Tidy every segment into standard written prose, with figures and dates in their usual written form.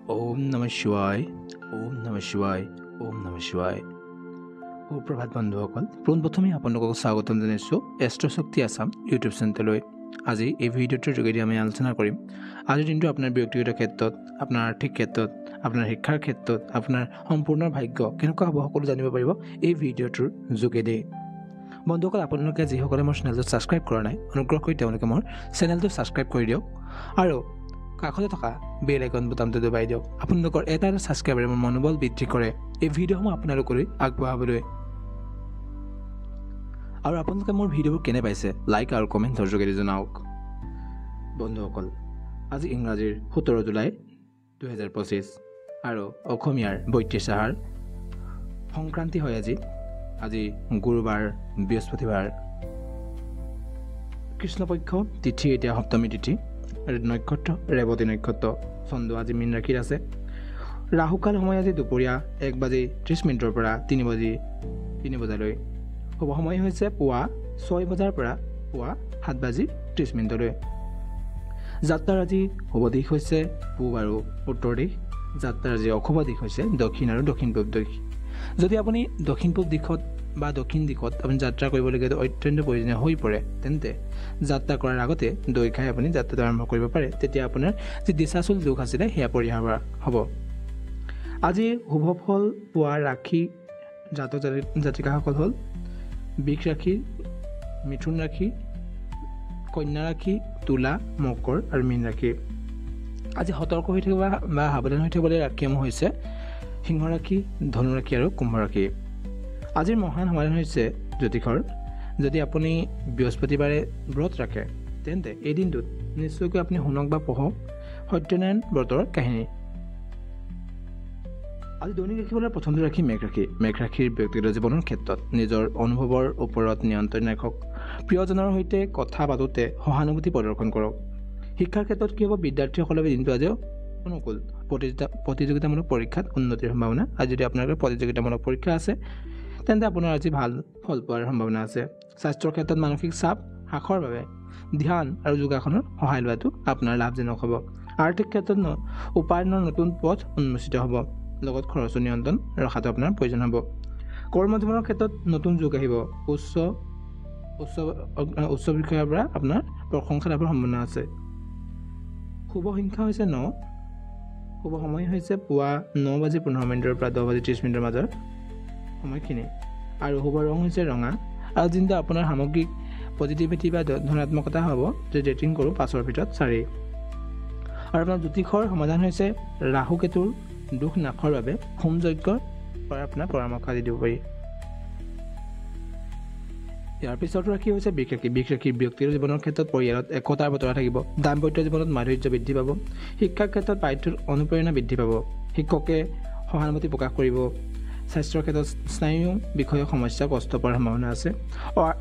ओम नमः शिवाय ओम नमः शिवाय ओम नमः शिवाय সুপ্ৰভাত বন্ধুসকল পোনপ্ৰথমে আপোনালোকক স্বাগতম জনাইছোঁ এষ্ট্ৰশক্তি আসাম ইউটিউব চেনেললৈ। আজি এই ভিডিঅ'টোৰ যোগেদি আমি আলোচনা কৰিম আজিৰ দিনটো আপোনাৰ ব্যক্তিগত ক্ষেত্ৰত, আপোনাৰ আৰ্থিক ক্ষেত্ৰত, আপোনাৰ শিক্ষাৰ ক্ষেত্ৰত আপোনাৰ সম্পূৰ্ণ ভাগ্য কেনেকুৱা হ'ব সকলো জানিব পাৰিব এই ভিডিঅ'টোৰ যোগেদি। বন্ধুসকল, আপোনালোকে যিসকলে মোৰ চেনেলটো ছাবস্ক্ৰাইব কৰা নাই অনুগ্ৰহ কৰি তেওঁলোকে মোৰ চেনেলটো ছাবস্ক্ৰাইব কৰি দিয়ক আৰু কাষতে থকা বেল আইকন বুটামটো দবাই দিয়ক। আপোনালোকৰ এটা ছাবস্ক্ৰাইবাৰে মোৰ মনোবল বৃদ্ধি কৰে এই ভিডিঅ'সমূহ আপোনালোকলৈ আগবঢ়াবলৈ। আৰু আপোনালোকে মোৰ ভিডিঅ'বোৰ কেনে পাইছে লাইক আৰু কমেণ্টৰ যোগেদি জনাওক। বন্ধুসকল, আজি ইংৰাজীৰ 17 জুলাই 2025 আৰু অসমীয়াৰ 32 আহাৰ সংক্ৰান্তি হয়। আজি গুৰুবাৰ, বৃহস্পতিবাৰ, কৃষ্ণপক্ষ তিথি এতিয়া সপ্তমী তিথি, নক্ষত্ৰ ৰেৱতী নক্ষত্ৰ, চন্দ্ৰ আজি মীন ৰাশিত আছে। ৰাহুকাল সময় আজি দুপৰীয়া 1:30 পৰা 3 বজালৈ। শুভ সময় হৈছে পুৱা 6 বজাৰ পৰা পুৱা 7:30। যাত্ৰাৰ আজি শুভ দিশ হৈছে পূব আৰু উত্তৰ দিশ। যাত্ৰাৰ আজি অশুভ দিশ হৈছে দক্ষিণ আৰু দক্ষিণ পূব দিশ। যদি আপুনি দক্ষিণ পূব দিশত বা দক্ষিণ দিশত আপুনি যাত্ৰা কৰিবলগীয়া অত্যন্ত প্ৰয়োজনীয় হৈ পৰে, তেন্তে যাত্ৰা কৰাৰ আগতে দৈ খাই আপুনি যাত্ৰাটো আৰম্ভ কৰিব পাৰে। তেতিয়া আপোনাৰ যি দিশাচুল দুখ আছিলে সেয়া পৰিহাৰ হ'ব। আজি শুভ ফল পোৱা ৰাশি জাতক জাতিকাসকল হ'ল বৃষ ৰাশি, মিথুন ৰাশি, কন্যা ৰাশি, তুলা, মকৰ আৰু মীন ৰাশি। আজি সতৰ্ক হৈ থাকিব বা সাৱধান হৈ থাকিবলৈ ৰাশিসমূহ হৈছে সিংহ ৰাশি, ধনু ৰাশি আৰু কুম্ভ ৰাশি। আজিৰ মহান সমাধান হৈছে জ্যোতিষৰ। যদি আপুনি বৃহস্পতিবাৰে ব্ৰত ৰাখে তেন্তে এই দিনটোত নিশ্চয়কৈ আপুনি শুনক বা পঢ়ক সত্যনাৰায়ণ ব্ৰতৰ কাহিনী। আজি দৈনিক ৰাশিফলৰ প্ৰথমটো ৰাশি মেঘ ৰাশি। মেঘ ৰাশিৰ ব্যক্তিগত জীৱনৰ ক্ষেত্ৰত নিজৰ অনুভৱৰ ওপৰত নিয়ন্ত্ৰণ ৰাখক। প্ৰিয়জনৰ সৈতে কথা পাতোঁতে সহানুভূতি প্ৰদৰ্শন কৰক। শিক্ষাৰ ক্ষেত্ৰত কি হ'ব, বিদ্যাৰ্থীসকলৰ দিনটো আজিও অনুকূল। প্ৰতিযোগিতামূলক পৰীক্ষাত উন্নতিৰ সম্ভাৱনা। আজি যদি আপোনালোকৰ প্ৰতিযোগিতামূলক পৰীক্ষা আছে তেন্তে আপোনাৰ আজি ভাল ফল পোৱাৰ সম্ভাৱনা আছে। স্বাস্থ্যৰ ক্ষেত্ৰত মানসিক চাপ হ্ৰাসৰ বাবে ধ্যান আৰু যোগাসনৰ সহায় লোৱাটো আপোনাৰ লাভজনক হ'ব। আৰ্থিক ক্ষেত্ৰত উপাৰ্জনৰ নতুন পথ উন্মোচিত হ'ব। লগত খৰচো নিয়ন্ত্ৰণ ৰখাটো আপোনাৰ প্ৰয়োজন হ'ব। কৰ্মজীৱনৰ ক্ষেত্ৰত নতুন যুগ আহিব। উচ্চ বিষয়ৰ পৰা আপোনাৰ প্ৰশংসা লাভৰ সম্ভাৱনা আছে। শুভ সংখ্যা হৈছে 9। শুভ সময় হৈছে পুৱা 9:15 পৰা 10:30 মাজৰ সময়খিনি। আৰু শুভ ৰং হৈছে ৰঙা। আৰু যিটো আপোনাৰ সামগ্ৰিক পজিটিভিটি বা ধনাত্মকতা হ'ব যদি ৰেটিং কৰোঁ 5ৰ ভিতৰত 4। আৰু আপোনাৰ জ্যোতিষৰ সমাধান হৈছে ৰাহু কেতুৰ দুখ নাশৰ বাবে হোম যজ্ঞৰ পৰা আপোনাৰ পৰামৰ্শ আদি দিব পাৰি। ইয়াৰ পিছতো ৰাশি হৈছে বৃষ ৰাশি। বৃষ ৰাশিৰ ব্যক্তিগত জীৱনৰ ক্ষেত্ৰত পৰিয়ালত একতাৰ বতৰা থাকিব। দাম্পত্য জীৱনত মাধুৰ্য বৃদ্ধি পাব। শিক্ষাৰ ক্ষেত্ৰত পাঠ্যৰ অনুপ্ৰেৰণা বৃদ্ধি পাব। শিক্ষকে সহানুভূতি প্ৰকাশ কৰিব। স্বাস্থ্যৰ ক্ষেত্ৰত স্নায়ু বিষয়ক সমস্যা কষ্ট পোৱাৰ সম্ভাৱনা আছে।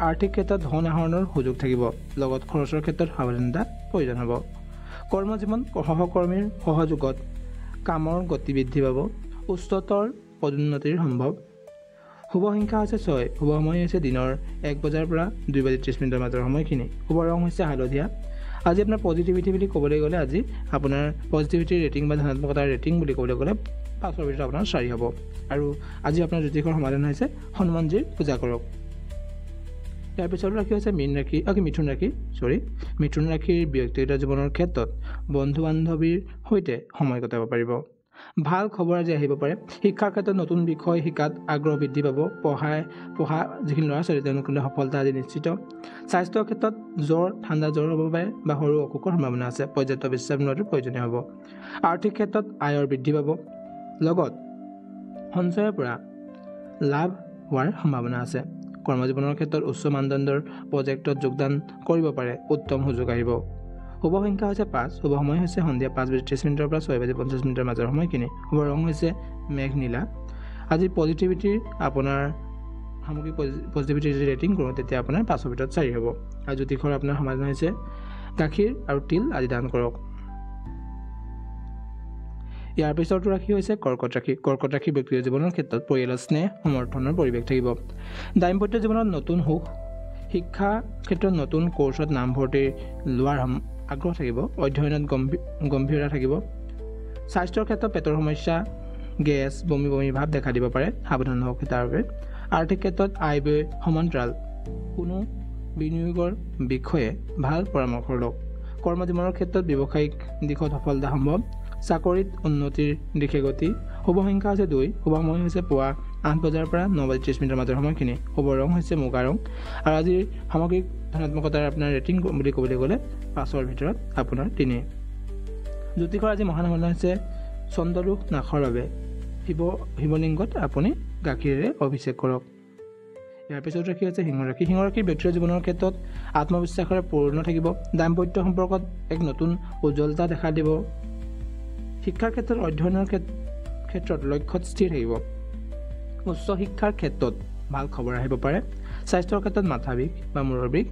আৰ্থিক ক্ষেত্ৰত ধন আহৰণৰ সুযোগ থাকিব। লগত খৰচৰ ক্ষেত্ৰত সাৱধানতা প্ৰয়োজন হ'ব। কৰ্মজীৱন সহকৰ্মীৰ সহযোগত কামৰ গতি বৃদ্ধি পাব। উচ্চতৰ পদোন্নতিৰ সম্ভৱ। শুভ সংখ্যা হৈছে 6। শুভ সময় হৈছে দিনৰ 1 বজাৰ পৰা 2:30 মাজৰ সময়খিনি। শুভ ৰং হৈছে হালধীয়া। আজি আপোনাৰ পজিটিভিটি বুলি ক'বলৈ গ'লে আজি আপোনাৰ পজিটিভিটিৰ ৰেটিং বা ধনাত্মকতাৰ ৰেটিং বুলি ক'বলৈ গ'লে 5ৰ ভিতৰত আপোনাৰ 4 হ'ব। আৰু আজি আপোনাৰ জ্যোতিষৰ সমাধান হৈছে হনুমানজীৰ পূজা কৰক। ইয়াৰ পিছতো ৰাশি হৈছে মিথুন ৰাশিৰ ব্যক্তিগত জীৱনৰ ক্ষেত্ৰত বন্ধু বান্ধৱীৰ সৈতে সময় কটাব পাৰিব। ভাল খবৰ আজি আহিব পাৰে। শিক্ষাৰ ক্ষেত্ৰত নতুন বিষয় শিকাত আগ্ৰহ বৃদ্ধি পাব। পঢ়া যিখিনি ল'ৰা ছোৱালী তেওঁলোকৰ সফলতা আজি নিশ্চিত। স্বাস্থ্যৰ ক্ষেত্ৰত ঠাণ্ডা জ্বৰ হ'ব পাৰে বা সৰু অসুখৰ সম্ভাৱনা আছে। পৰ্যাপ্ত বিশ্ৰাম লোৱাটো প্ৰয়োজনীয় হ'ব। আৰ্থিক ক্ষেত্ৰত আয়ৰ বৃদ্ধি পাব। লগত সঞ্চয়ৰ পৰা লাভ হোৱাৰ সম্ভাৱনা আছে। কৰ্মজীৱনৰ ক্ষেত্ৰত উচ্চ মানদণ্ডৰ প্ৰজেক্টত যোগদান কৰিব পাৰে। উত্তম সুযোগ আহিব। শুভ সংখ্যা হৈছে 5। শুভ সময় হৈছে সন্ধিয়া 5:30 পৰা 6:50 মাজৰ সময়খিনি। শুভ ৰং হৈছে মেঘ নীলা। আজি পজিটিভিটিৰ আপোনাৰ সামগ্ৰিক পজিটিভিটিৰ যদি ৰেটিং কৰোঁ তেতিয়া আপোনাৰ 5ৰ ভিতৰত 4 হ'ব। আৰু জ্যোতিষৰ আপোনাৰ সমাধান হৈছে গাখীৰ আৰু তিল আদি দান কৰক। ইয়াৰ পিছতো ৰাশি হৈছে কৰ্কট ৰাশি। কৰ্কট ৰাশি ব্যক্তিগত জীৱনৰ ক্ষেত্ৰত পৰিয়ালৰ স্নেহ সমৰ্থনৰ পৰিৱেশ থাকিব। দাম্পত্য জীৱনত নতুন সুখ। শিক্ষা ক্ষেত্ৰত নতুন কৰ্চত নামভৰ্তি লোৱাৰ আগ্ৰহ থাকিব। অধ্যয়নত গম্ভীৰতা থাকিব। স্বাস্থ্যৰ ক্ষেত্ৰত পেটৰ সমস্যা, গেছ, বমি বমি ভাৱ দেখা দিব পাৰে, সাৱধান হওক তাৰ বাবে। আৰ্থিক ক্ষেত্ৰত আয় ব্যয় সমান্তৰাল, কোনো বিনিয়োগৰ বিষয়ে ভাল পৰামৰ্শ লওক। কৰ্মজীৱনৰ ক্ষেত্ৰত ব্যৱসায়িক দিশত সফলতা সম্ভৱ, চাকৰিত উন্নতিৰ দিশে গতি। শুভ সংখ্যা হৈছে 2, শুভ সময় হৈছে পুৱা 8 বজাৰ পৰা 9:30 মাজৰ সময়খিনি। শুভ ৰং হৈছে মুগা ৰং। আৰু আজিৰ সামগ্ৰিক ধনাত্মকতাৰ আপোনাৰ ৰেটিং বুলি ক'বলৈ গ'লে 5ৰ ভিতৰত আপোনাৰ 3। জ্যোতিষৰ আজি মহান সময় হৈছে চন্দ্ৰদোষ নাশৰ বাবে শিৱলিংগত আপুনি গাখীৰেৰে অভিষেক কৰক। ইয়াৰ পিছত ৰাশি হৈছে সিংহ ৰাশি। সিংহ ৰাশিৰ ব্যক্তিৰ জীৱনৰ ক্ষেত্ৰত আত্মবিশ্বাসেৰে পূৰ্ণ থাকিব, দাম্পত্য সম্পৰ্কত এক নতুন উজ্জ্বলতা দেখা দিব। শিক্ষাৰ ক্ষেত্ৰত অধ্যয়নৰ ক্ষেত্ৰত লক্ষ্যত স্থিৰ থাকিব। উচ্চ শিক্ষাৰ ক্ষেত্ৰত ভাল খবৰ আহিব পাৰে। স্বাস্থ্যৰ ক্ষেত্ৰত মাথা বিষ বা মূৰৰ বিষ,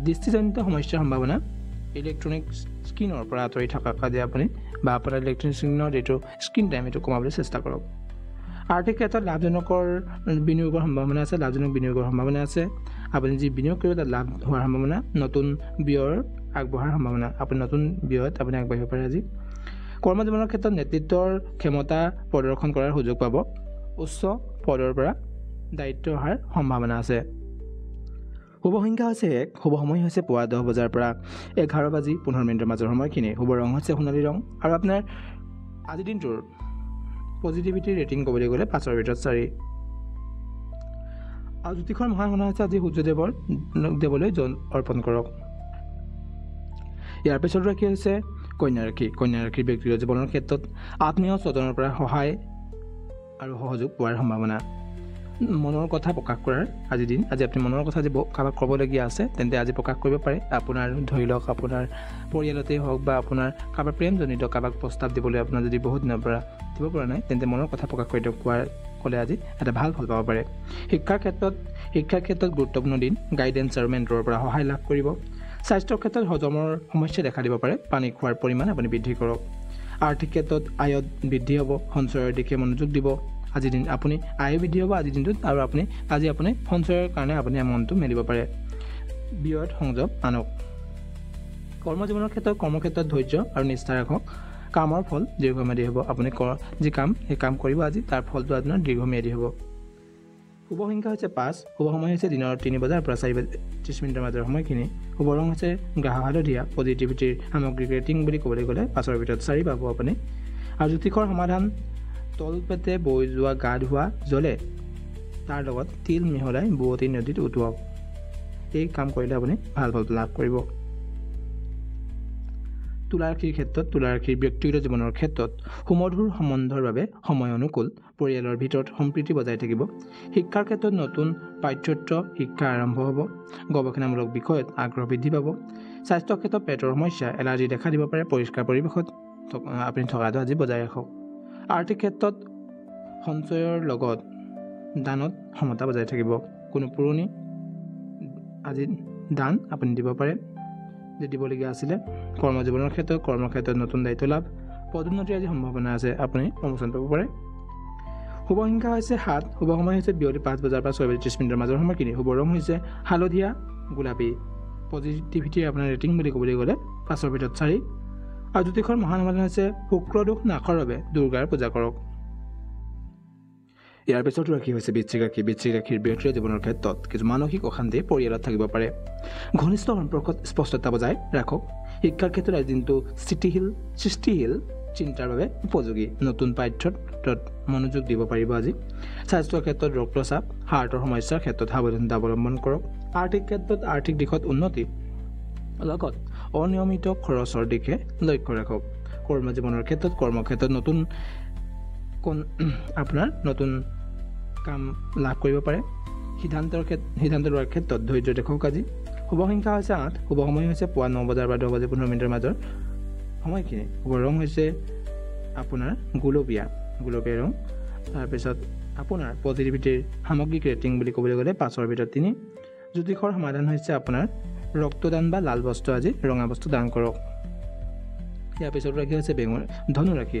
দৃষ্টিজনিত সমস্যাৰ সম্ভাৱনা। ইলেক্ট্ৰনিক স্ক্ৰীনৰ পৰা আঁতৰি থকা কাজে আপুনি বা আপোনাৰ ইলেক্ট্ৰনিক স্ক্ৰীনৰ যিটো স্ক্ৰীন টাইম সেইটো কমাবলৈ চেষ্টা কৰক। আৰ্থিক ক্ষেত্ৰত লাভজনকৰ বিনিয়োগৰ সম্ভাৱনা আছে, লাভজনক বিনিয়োগৰ সম্ভাৱনা আছে। আপুনি যি বিনিয়োগ কৰিব তাত লাভ হোৱাৰ সম্ভাৱনা, নতুন ব্যয়ৰ আগবঢ়াৰ সম্ভাৱনা, আপুনি নতুন ব্যয়ত আপুনি আগবাঢ়িব পাৰে আজি। কৰ্মজীৱনৰ ক্ষেত্ৰত নেতৃত্বৰ ক্ষমতা প্ৰদৰ্শন কৰাৰ সুযোগ পাব, উচ্চ পদৰ পৰা দায়িত্ব অহাৰ সম্ভাৱনা আছে। শুভ সংখ্যা হৈছে 1, শুভ সময় হৈছে পুৱা 10 বজাৰ পৰা 11:15 মাজৰ সময়খিনি। শুভ ৰং হৈছে সোণালী ৰং। আৰু আপোনাৰ আজিৰ দিনটোৰ পজিটিভিটি ৰেটিং ক'বলৈ গ'লে 5ৰ ভিতৰত 4। আৰু জ্যোতিষৰ মহান সময় হৈছে আজি সূৰ্যদেৱলৈ জল অৰ্পণ কৰক। ইয়াৰ পিছত ৰাশি হৈছে কন্যা ৰাশি। কন্যা ৰাশিৰ ব্যক্তিগত জীৱনৰ ক্ষেত্ৰত আত্মীয় স্বজনৰ পৰা সহায় আৰু সহযোগ পোৱাৰ সম্ভাৱনা। মনৰ কথা প্ৰকাশ কৰাৰ আজি দিন। আজি আপুনি মনৰ কথা যদি কাৰোবাক ক'বলগীয়া আছে তেন্তে আজি প্ৰকাশ কৰিব পাৰে। আপোনাৰ ধৰি লওক আপোনাৰ পৰিয়ালতেই হওক বা আপোনাৰ কাৰোবাৰ প্ৰেমজনিত কাৰোবাক প্ৰস্তাৱ দিবলৈ আপোনাৰ যদি বহুত দিনৰ পৰা দিব পৰা নাই তেন্তে মনৰ কথা প্ৰকাশ কৰি তেওঁক ক'লে আজি এটা ভাল ফল পাব পাৰে। শিক্ষাৰ ক্ষেত্ৰত গুৰুত্বপূৰ্ণ দিন। গাইডেন্স আৰু মেণ্টৰৰ পৰা সহায় লাভ কৰিব। স্বাস্থ্যৰ ক্ষেত্ৰত হজমৰ সমস্যা দেখা দিব পাৰে, পানী খোৱাৰ পৰিমাণ আপুনি বৃদ্ধি কৰক। আৰ্থিক ক্ষেত্ৰত আয়ত বৃদ্ধি হ'ব, সঞ্চয়ৰ দিশে মনোযোগ দিব। আজিৰ দিন আপুনি আয় বৃদ্ধি হ'ব আজিৰ দিনটোত, আৰু আজি আপুনি সঞ্চয়ৰ কাৰণে আপুনি মনটো মেলিব পাৰে। ব্যয়ত সংযম আনক। কৰ্মজীৱনৰ ক্ষেত্ৰত কৰ্মক্ষেত্ৰত ধৈৰ্য আৰু নিষ্ঠা ৰাখক। কামৰ ফল দীৰ্ঘম্যাদী হ'ব। আপুনি যি কাম সেই কাম কৰিব আজি, তাৰ ফলটো আপোনাৰ দীৰ্ঘম্যাদী হ'ব। শুভ সংখ্যা হৈছে 5, শুভ সময় হৈছে দিনৰ 3 বজাৰ পৰা 4:30 মাজৰ সময়খিনি। শুভ ৰং হৈছে গ্ৰাহক হালধীয়া। পজিটিভিটিৰ সামগ্ৰিক ৰেটিং বুলি ক'বলৈ গ'লে 5ৰ ভিতৰত 4 পাব আপুনি। আৰু জ্যোতিষৰ সমাধান তল পেটে বৈ যোৱা গা ধোৱা জ্বলে তাৰ লগত তিল মিহলাই বোৱতী নদীত উটুৱাওক। এই কাম কৰিলে আপুনি ভাল ফল লাভ কৰিব। তুলা ৰাশিৰ ব্যক্তিগত জীৱনৰ ক্ষেত্ৰত সুমধুৰ সম্বন্ধৰ বাবে সময় অনুকূল। পৰিয়ালৰ ভিতৰত সম্প্ৰীতি বজাই থাকিব। শিক্ষাৰ ক্ষেত্ৰত নতুন পাঠ্যক্ৰম শিক্ষা আৰম্ভ হ'ব। গৱেষণামূলক বিষয়ত আগ্ৰহ বৃদ্ধি পাব। স্বাস্থ্যৰ ক্ষেত্ৰত পেটৰ সমস্যা, এলাৰ্জি দেখা দিব পাৰে। পৰিষ্কাৰ পৰিৱেশত আপুনি থকাটো আজি বজাই ৰাখক। আৰ্থিক ক্ষেত্ৰত সঞ্চয়ৰ লগত দানত সমতা বজাই থাকিব। কোনো পুৰণি আজি দান আপুনি দিব পাৰে যে দিবলগীয়া আছিলে। কৰ্মজীৱনৰ ক্ষেত্ৰত কৰ্মক্ষেত্ৰত নতুন দায়িত্ব লাভ, পদোন্নতিৰ আজি সম্ভাৱনা আছে, আপুনি প্ৰমোচন পাব পাৰে। শুভ সংখ্যা হৈছে 7, শুভ সময় হৈছে বিয়লি 5 বজাৰ পৰা 6:30 মাজৰ সময়খিনি। শুভ ৰং হৈছে হালধীয়া গোলাপী। পজিটিভিটিৰ আপোনাৰ ৰেটিং বুলি ক'বলৈ গ'লে 5ৰ ভিতৰত 4। আৰু জ্যোতিষৰ মহান সমাধান হৈছে শুক্ৰদোষ নাশৰ বাবে দুৰ্গাৰ পূজা কৰক। ইয়াৰ পিছত ৰাশি হৈছে বৃশ্চিক ৰাশি। বৃশ্চিক ৰাশিৰ ব্যক্তিগত জীৱনৰ ক্ষেত্ৰত কিছু মানসিক অশান্তি পৰিয়ালত থাকিব পাৰে। ঘনিষ্ঠ সম্পৰ্কত স্পষ্টতা বজাই ৰাখক। শিক্ষাৰ ক্ষেত্ৰত আজি দিনটো সৃষ্টিশীল চিন্তাৰ বাবে উপযোগী। নতুন পাঠ্যত মনোযোগ দিব পাৰিব আজি। স্বাস্থ্যৰ ক্ষেত্ৰত ৰক্তচাপ, হাৰ্টৰ সমস্যাৰ ক্ষেত্ৰত সাৱধানতা অৱলম্বন কৰক। আৰ্থিক ক্ষেত্ৰত আৰ্থিক দিশত উন্নতি, লগত অনিয়মিত খৰচৰ দিশে লক্ষ্য ৰাখক। কৰ্মজীৱনৰ ক্ষেত্ৰত কৰ্মক্ষেত্ৰত নতুন কাম লাভ কৰিব পাৰে। সিদ্ধান্ত লোৱাৰ ক্ষেত্ৰত ধৈৰ্য দেখুৱাওক আজি। শুভ সংখ্যা হৈছে 8, শুভ সময় হৈছে পুৱা 9 বজাৰ পৰা 10:15 মাজৰ সময়খিনি। শুভ ৰং হৈছে আপোনাৰ গুলপীয়া ৰং। তাৰপিছত আপোনাৰ পজিটিভিটিৰ সামগ্ৰিক ৰেটিং বুলি ক'বলৈ গ'লে 5ৰ ভিতৰত 3। জ্যোতিষৰ সমাধান হৈছে আপোনাৰ ৰক্তদান বা লাল বস্ত্ৰ আজি ৰঙা বস্তু দান কৰক। ইয়াৰ পিছত ৰাশি হৈছে ধনুৰাশি।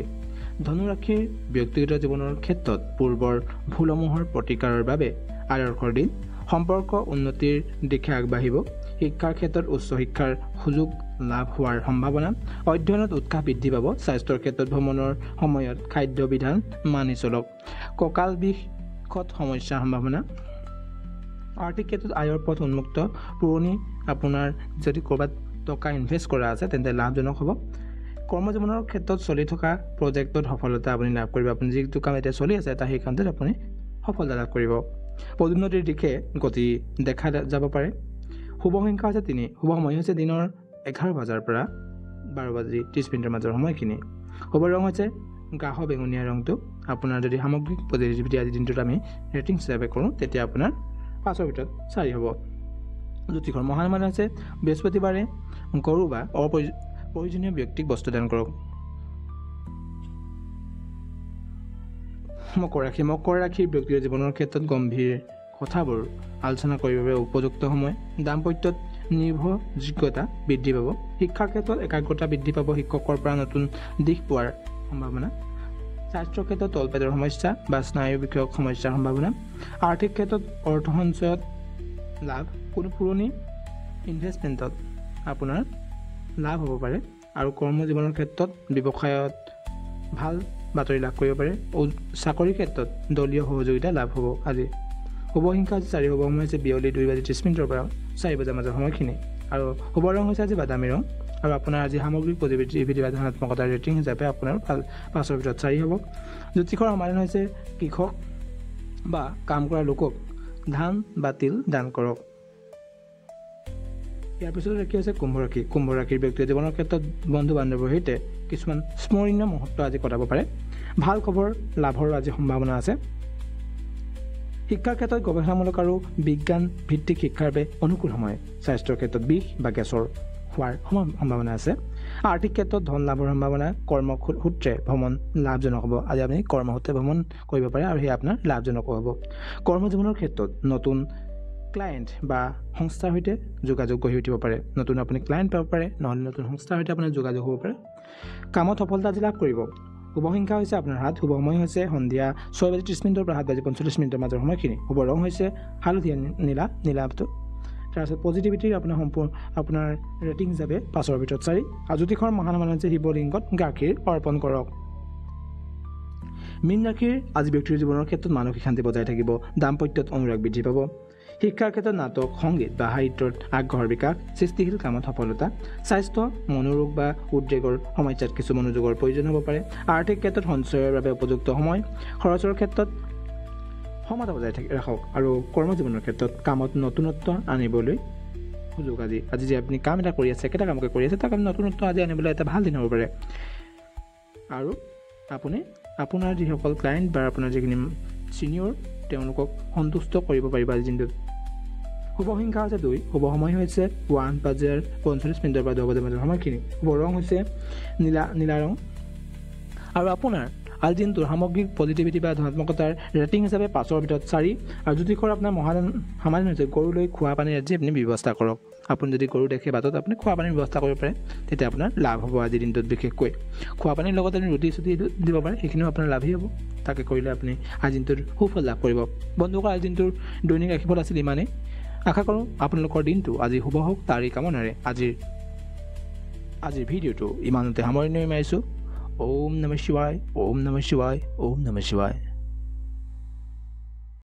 ধনুৰাশিৰ ব্যক্তিগত জীৱনৰ ক্ষেত্ৰত পূৰ্বৰ ভুলসমূহৰ প্ৰতিকাৰৰ বাবে আদৰ্শৰ দিন। সম্পৰ্ক উন্নতিৰ দিশে আগবাঢ়িব। শিক্ষাৰ ক্ষেত্ৰত উচ্চ শিক্ষাৰ সুযোগ লাভ হোৱাৰ সম্ভাৱনা অধ্যয়নত উৎসাহ বৃদ্ধি পাব স্বাস্থ্যৰ ক্ষেত্ৰত ভ্ৰমণৰ সময়ত খাদ্য বিধান মানি চলক কঁকাল বিষত সমস্যাৰ সম্ভাৱনা আৰ্থিক ক্ষেত্ৰত আয়ৰ পথ উন্মুক্ত পুৰণি আপোনাৰ যদি ক'ৰবাত টকা ইনভেষ্ট কৰা আছে তেন্তে লাভজনক হ'ব কৰ্মজীৱনৰ ক্ষেত্ৰত চলি থকা প্ৰজেক্টত সফলতা আপুনি লাভ কৰিব আপুনি যিটো কাম এতিয়া চলি আছে এটা সেই কামটোত আপুনি সফলতা লাভ কৰিব পদোন্নতিৰ দিশে গতি দেখা যাব পাৰে শুভ সংখ্যা হৈছে 3 শুভ সময় হৈছে দিনৰ 11 বজাৰ পৰা 12 বাজি 30 মিনিটৰ মাজৰ সময়খিনি শুভ ৰং হৈছে গাঢ় বেঙুনীয়া ৰংটো আপোনাৰ যদি সামগ্ৰিক পজিটিভিটি আজি দিনটোত আমি ৰেটিং হিচাপে কৰোঁ তেতিয়া আপোনাৰ 5ৰ ভিতৰত 4 হ'ব জ্যোতিষৰ মহান মানুহ আছে বৃহস্পতিবাৰে গৰু বা অপ্ৰয়োজনীয় ব্যক্তিক বস্তু দান কৰক মকৰ ৰাশিৰ ব্যক্তিৰ জীৱনৰ ক্ষেত্ৰত গম্ভীৰ কথাবোৰ আলোচনা কৰিবৰ বাবে উপযুক্ত সময় দাম্পত্যত নিৰ্ভৰযোগ্যতা বৃদ্ধি পাব শিক্ষাৰ ক্ষেত্ৰত একাগ্ৰতা বৃদ্ধি পাব শিক্ষকৰ পৰা নতুন দিশ পোৱাৰ সম্ভাৱনা স্বাস্থ্যৰ ক্ষেত্ৰত তলপেটৰ সমস্যা বা স্নায়ু বিষয়ক সমস্যাৰ সম্ভাৱনা আৰ্থিক ক্ষেত্ৰত অৰ্থ সঞ্চয়ত লাভ কোনো পুৰণি ইনভেষ্টমেণ্টত আপোনাৰ লাভ হ'ব পাৰে আৰু কৰ্মজীৱনৰ ক্ষেত্ৰত ব্যৱসায়ত ভাল বাতৰি লাভ কৰিব পাৰে চাকৰিৰ ক্ষেত্ৰত দলীয় সহযোগিতা লাভ হ'ব আজি শুভ সংখ্যা হৈছে 4 শুভ সময় হৈছে বিয়লি 2 বাজি 30 মিনিটৰ পৰা 4 বজাৰ মাজৰ সময়খিনি আৰু শুভ ৰং হৈছে আজি বাদামী ৰং আৰু আপোনাৰ আজি সামগ্ৰিক পজিটিভিটি বা ধনাত্মকতাৰ ৰেটিং হিচাপে আপোনাৰ 5ৰ ভিতৰত 4 হ'ব জ্যোতিষৰ সমাধান হৈছে কৃষক বা কাম কৰা লোকক ধান বা তিল দান কৰক ইয়াৰ পিছত ৰাখি আছে কুম্ভ ৰাশিৰ ব্যক্তিৰ জীৱনৰ ক্ষেত্ৰত বন্ধু বান্ধৱৰ সৈতে কিছুমান স্মৰণীয় মুহূৰ্ত আজি কটাব পাৰে ভাল খবৰ লাভৰ আজি সম্ভাৱনা আছে শিক্ষাৰ ক্ষেত্ৰত গৱেষণামূলক আৰু বিজ্ঞান ভিত্তিক শিক্ষাৰ বাবে অনুকূল সময় স্বাস্থ্যৰ ক্ষেত্ৰত বিষ বা গেছৰ হোৱাৰ সম্ভাৱনা আছে আৰ্থিক ক্ষেত্ৰত ধন লাভৰ সম্ভাৱনা কৰ্মসূত্ৰে ভ্ৰমণ লাভজনক হ'ব আজি আপুনি কৰ্মসূত্ৰে ভ্ৰমণ কৰিব পাৰে আৰু সেয়া আপোনাৰ লাভজনকো হ'ব কৰ্মজীৱনৰ ক্ষেত্ৰত নতুন ক্লায়েণ্ট বা সংস্থাৰ সৈতে যোগাযোগ গঢ়ি উঠিব পাৰে নতুন আপুনি ক্লায়েণ্ট পাব পাৰে নহ'লে নতুন সংস্থাৰ সৈতে আপোনাৰ যোগাযোগ হ'ব পাৰে কামত সফলতা আজি লাভ কৰিব শুভ সংখ্যা হৈছে আপোনাৰ শুভ সময় হৈছে সন্ধিয়া 6 বাজি 30 মিনিটৰ পৰা 7 বাজি 45 মিনিটৰ মাজৰ সময়খিনি শুভ ৰং হৈছে হালধীয়া নীলাটো তাৰপিছত পজিটিভিটিৰ আপোনাৰ ৰেটিং হিচাপে 5ৰ ভিতৰত 4 আৰু জ্যোতিষৰ মহান মানুহ হৈছে শিৱলিংগত গাখীৰ অৰ্পণ কৰক মীন ৰাশিৰ আজি ব্যক্তিৰ জীৱনৰ ক্ষেত্ৰত মানসিক শান্তি বজাই থাকিব দাম্পত্যত অনুৰাগ বৃদ্ধি পাব শিক্ষাৰ ক্ষেত্ৰত নাটক সংগীত বা সাহিত্যত আগ্ৰহৰ বিকাশ সৃষ্টিশীল কামত সফলতা স্বাস্থ্য মনোৰোগ বা উদ্বেগৰ সমস্যাত কিছু মনোযোগৰ প্ৰয়োজন হ'ব পাৰে আৰ্থিক ক্ষেত্ৰত সঞ্চয়ৰ বাবে উপযুক্ত সময় খৰচৰ ক্ষেত্ৰত সমতা বজাই ৰাখক আৰু কৰ্মজীৱনৰ ক্ষেত্ৰত কামত নতুনত্ব আনিবলৈ সুযোগ আজি যে আপুনি কাম এটা কৰি আছে একেটা কামকে কৰি আছে তাক নতুনত্ব আজি আনিবলৈ এটা ভাল দিন হ'ব পাৰে আৰু আপুনি আপোনাৰ যিসকল ক্লায়েণ্ট বা আপোনাৰ যিখিনি ছিনিয়ৰ তেওঁলোকক সন্তুষ্ট কৰিব পাৰিব আজি দিনটোত শুভ সংখ্যা হৈছে 2 শুভ সময় হৈছে 1 বাজি 45 মিনিটৰ পৰা 10 বজাৰ মাজৰ সময়খিনি শুভ ৰং হৈছে নীলা ৰং আৰু আপোনাৰ আজি দিনটোৰ সামগ্ৰিক পজিটিভিটি বা ধনাত্মকতাৰ ৰেটিং হিচাপে 5ৰ ভিতৰত 4 আৰু জ্যোতিষৰ আপোনাৰ সমাধান হৈছে গৰুলৈ খোৱা পানীৰ আজি আপুনি ব্যৱস্থা কৰক আপুনি যদি গৰু দেখে বাটত আপুনি খোৱা পানীৰ ব্যৱস্থা কৰিব পাৰে তেতিয়া আপোনাৰ লাভ হ'ব আজি দিনটোত বিশেষকৈ খোৱা পানীৰ লগত আপুনি ৰুটি চুটি দিব পাৰে সেইখিনিও আপোনাৰ লাভেই হ'ব তাকে কৰিলে আপুনি আজি দিনটোৰ সুফল লাভ কৰিব বন্ধুসকল আজি দিনটোৰ দৈনিক ৰাশিফল আছিল ইমানেই আশা কৰোঁ আপোনালোকৰ দিনটো আজি শুভ হওক তাৰে কামনাৰে আজিৰ ভিডিঅ'টো ইমানতে সামৰণি মাৰিছোঁ ওম নমঃ শিৱায় ওম নমঃ শিৱায় ওম নমঃ শিৱায়